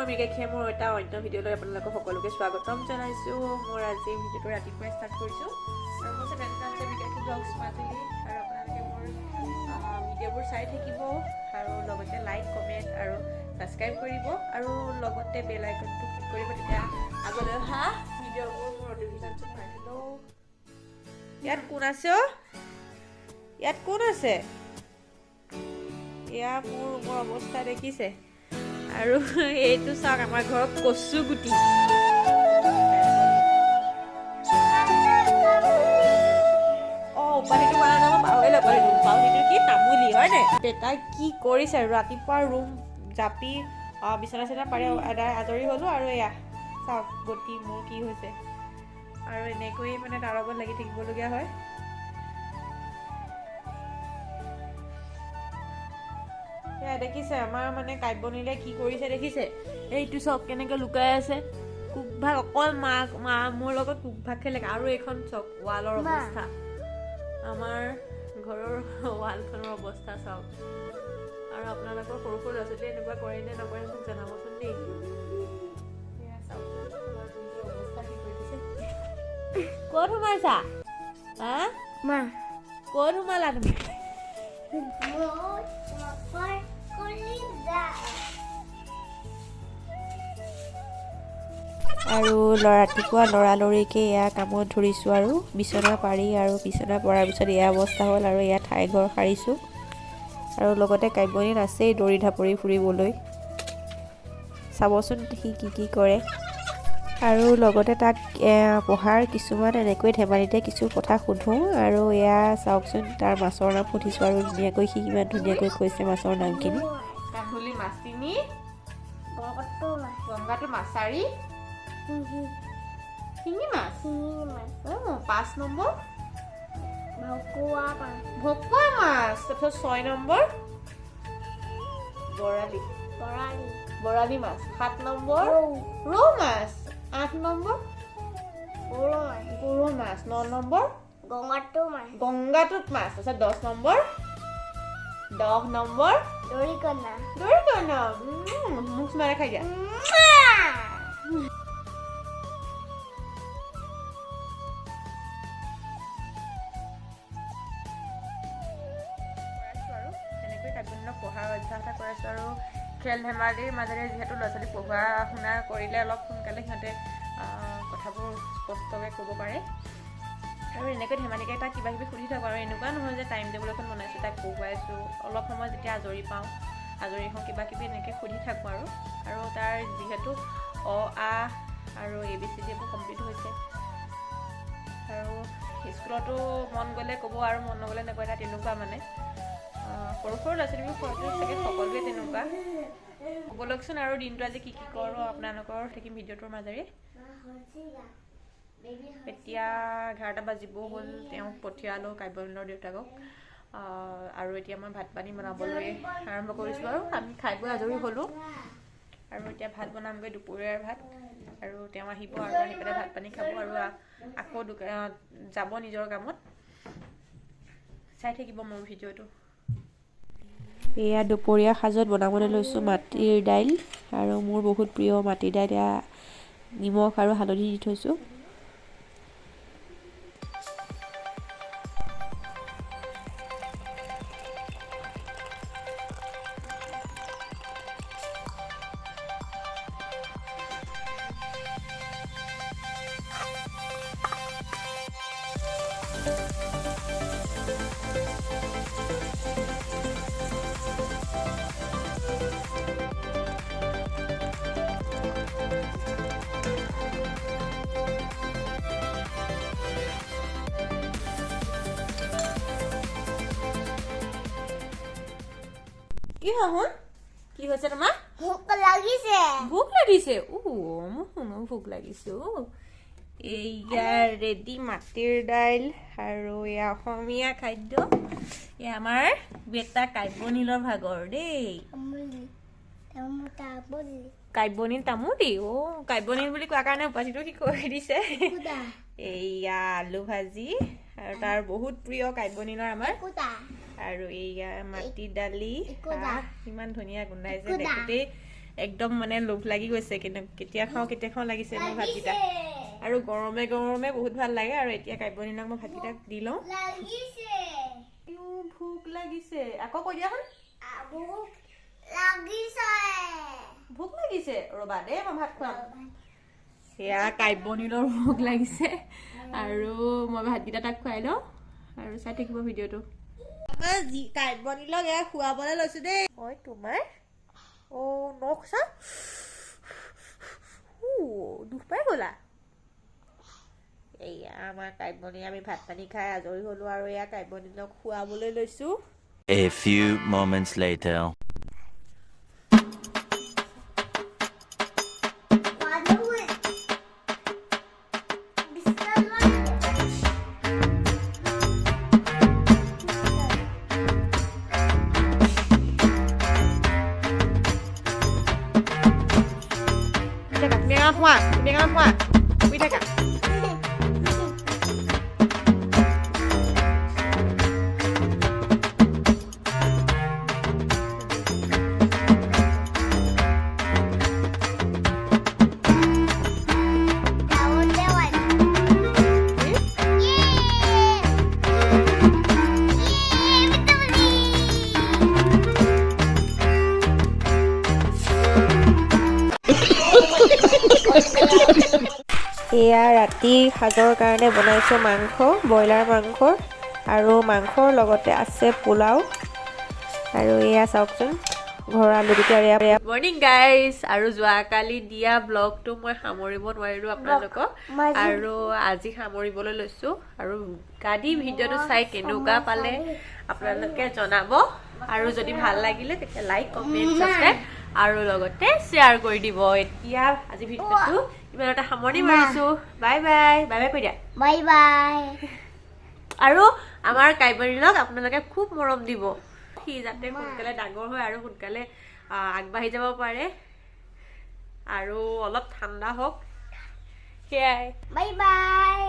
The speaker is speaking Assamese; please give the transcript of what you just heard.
মৃগাক্ষীয়ে মোৰ এটা অন্য ভিডিঅ'লৈ আপোনালোকক সকলোকে স্বাগতম জনাইছোঁ। মোৰ আজি ভিডিঅ'টো ৰাতিপুৱাই ষ্টাৰ্ট কৰিছোঁ আৰু মোৰ চেনেলটো আছে মৃগাক্ষী ব্লগছ মাজুলী আৰু আপোনালোকে মোৰ ভিডিঅ'বোৰ চাই থাকিব আৰু লগতে লাইক কমেণ্ট আৰু ছাবস্ক্ৰাইব কৰিব আৰু লগতে বেল আইকনটো ক্লিক কৰিব, তেতিয়া আগলৈ অহা ভিডিঅ'বোৰ মোৰ নটিফিকেশ্যন পাই থাকিব। ইয়াত কোন আছে অ'? ইয়াত কোন আছে? এয়া মোৰ ৰুমৰ অৱস্থা দেখিছে আৰু এইটো চাওক আমাৰ ঘৰত কচু গুটি। উপাধিটো কোৱা নাই, মই পাহৰিলোঁ উপাধিটো কি তামুলী হয় নে? দেউতাই কি কৰিছে ৰাতিপুৱা ৰুম জাপি বিচনা চিচনা পাৰি আজৰি হ'লোঁ আৰু এয়া চাওক গতি মোৰ কি হৈছে আৰু এনেকৈয়ে মানে তাৰ লগত লাগি থাকিবলগীয়া হয়। দেখিছে আমাৰ মানে কাব্যনীলে কি কৰিছে দেখিছে? এইটো চক কেনেকৈ লুকাই আছে। কুকভাগ অকল মোৰ লগত কুকভাগ খেলে আৰু এইখন চক ৱালৰ অৱস্থা, আমাৰ ঘৰৰ ৱালখনৰ অৱস্থা চাওক। আৰু আপোনালোকৰ সৰু সৰু ল'ৰা ছোৱালীয়ে এনেকুৱা কৰে নে নকৰে মোক জনাবচোন দেই। ক'ত সোমাইছা? মা ক'ত সোমালা তুমি? আৰু ৰাতিপুৱা লৰালৰিকৈ এয়া কামত ধৰিছোঁ আৰু বিচনা পাৰি আৰু বিচনা পৰাৰ পিছত এয়া অৱস্থা হ'ল আৰু এয়া ঠাই ঘৰ সাৰিছোঁ আৰু লগতে কাব্যনীত আছেই দৌৰি ঢাপৰি ফুৰিবলৈ। চাবচোন সি কি কৰে আৰু লগতে তাক পঢ়াৰ কিছুমান এনেকৈ ধেমালিতে কিছু কথা সোধোঁ আৰু এয়া চাওকচোন তাৰ মাছৰ নাম সুধিছোঁ আৰু ধুনীয়াকৈ সি কিমান ধুনীয়াকৈ কৈছে মাছৰ নামখিনি। কান্ধুলি মাছখিনি, গংগাটো মাছাৰী, শিঙি মাছ, 5 নম্বৰ ভকুৱা মাছ, তাৰপিছত 6 নম্বৰ বৰালি মাছ, 7 নম্বৰ ৰৌ মাছ, 8 নম্বৰ গৰৈ মাছ, 9 নম্বৰ গংগাটোত মাছ, তাৰপিছত 10 নম্বৰ দৰিকণা। মুখ মাৰে খাই দিয়া। কাব্যনীক পঢ়াৰ অভ্যাস এটা কৰাইছোঁ আৰু খেল ধেমালিৰ মাজেৰে যিহেতু ল'ৰা ছোৱালী পঢ়া শুনা কৰিলে অলপ সোনকালে সিহঁতে কথাবোৰ স্পষ্টকৈ ক'ব পাৰে আৰু এনেকৈ ধেমালিকৈ তাক কিবা কিবি সুধি থাকোঁ আৰু এনেকুৱা নহয় যে টাইম টেবুল এখন বনাইছোঁ তাক পঢ়ুৱাইছোঁ, অলপ সময় যেতিয়া আজৰি পাওঁ আজৰি হওঁ কিবা কিবি এনেকৈ সুধি থাকোঁ আৰু তাৰ যিহেতু অ আ আৰু ABCD এইবোৰ কমপ্লিট হৈছে আৰু স্কুলতো মন গ'লে ক'ব আৰু মন নগ'লে নকয়, তাত তেনেকুৱা মানে সৰু সৰু ল'ৰা ছোৱালীবোৰ ঘৰতো চাগে সকলোৱে তেনেকুৱা। ব'লকচোন আৰু দিনটো আজি কি কৰোঁ আপোনালোকৰ থাকিম ভিডিঅ'টোৰ মাজেৰে। এতিয়া 11টা বাজিব হ'ল, তেওঁক পঠিয়ালোঁ কাব্যনীলৰ দেউতাকক আৰু এতিয়া মই ভাত পানী বনাবলৈ আৰম্ভ কৰিছোঁ আৰু আমি খাই বৈ আজৰি হ'লোঁ আৰু এতিয়া ভাত বনামগৈ দুপৰীয়াৰ ভাত আৰু তেওঁ আহিব আৰু আহি পেলাই ভাত পানী খাব আৰু আকৌ যাব নিজৰ কামত। চাই থাকিব মোৰ ভিডিঅ'টো। এয়া দুপৰীয়া সাজত বনাবলৈ লৈছোঁ মাটিৰ দাইল আৰু মোৰ বহুত প্ৰিয় মাটিৰ দাইল, এয়া নিমখ আৰু হালধি দি থৈছোঁ। কি হাহুন কি হৈছে তোমাৰ? ভোক লাগিছে। মোৰ ভোক লাগিছে। এয়া ৰেডি মাটিৰ দাইল আৰু এয়া অসমীয়া খাদ্য, এয়া আমাৰ বেটা কাব্যনীলৰ ভাগৰ দেই। কাব্যনীল তামুলী কাব্যনীল বুলি কোৱাৰ কাৰণে উপাধিটো কি কৰি দিছে। এয়া আলু ভাজি আৰু তাৰ বহুত প্ৰিয় কাব্যনীলৰ আমাৰ আৰু এইয়া মাটি দালি ইমান ধুনীয়া গোন্ধাইছে দেখোঁতেই একদম মানে লোভ লাগি গৈছে কিন্তু কেতিয়া খাওঁ লাগিছে মোৰ ভাতকেইটা আৰু গৰমে গৰমে বহুত ভাল লাগে আৰু এতিয়া কাব্যনীলক মই ভাতকেইটা দি লওঁ ভোক লাগিছে আকৌ কৈ দিয়া ভোক লাগিছে ৰবা দেই মই ভাত খুৱাম সেয়া কাব্যনীলৰ ভোক লাগিছে আৰু মই ভাতকেইটা তাক খুৱাই লওঁ আৰু চাই থাকিব ভিডিঅ'টো কাব্যনীলক এয়া খুৱাবলৈ লৈছো দেই ঐ তোমাৰ নখ চা দুখ পাই গ'লা এয়া আমাৰ কাব্যনী আমি ভাত পানী খাই আজৰি হ'লো আৰু এয়া কাব্যনীলক খুৱাবলৈ লৈছো A few moments later. এয়া ৰাতি সাজৰ কাৰণে বনাইছোঁ মাংস ব্ৰইলাৰ মাংস আৰু মাংসৰ লগতে আছে পোলাও আৰু এয়া চাওকচোন ঘৰৰ আলুকেইটা মৰ্ণিং গাইজ আৰু যোৱাকালি দিয়া ব্লগটো মই সামৰিব নোৱাৰিলোঁ আপোনালোকক আৰু আজি সামৰিবলৈ লৈছোঁ আৰু গাড়ী ভিডিঅ'টো চাই কেনেকুৱা পালে আপোনালোকে জনাব আৰু যদি ভাল লাগিলে তেতিয়া লাইক কমেণ্ট ছাবস্ক্ৰাইব আৰু লগতে শ্বেয়াৰ কৰি দিব এতিয়া আজি ভিডিঅ'টো ইমানতে সামৰণি মাৰিছোঁ বাই বাই বাই বাই কৈ দিয়া বাই বাই আৰু আমাৰ কাব্যনীলক আপোনালোকে খুব মৰম দিব সি যাতে সোনকালে ডাঙৰ হয় আৰু সোনকালে আগবাঢ়ি যাব পাৰে আৰু অলপ ঠাণ্ডা হওক সেয়াই বাই বাই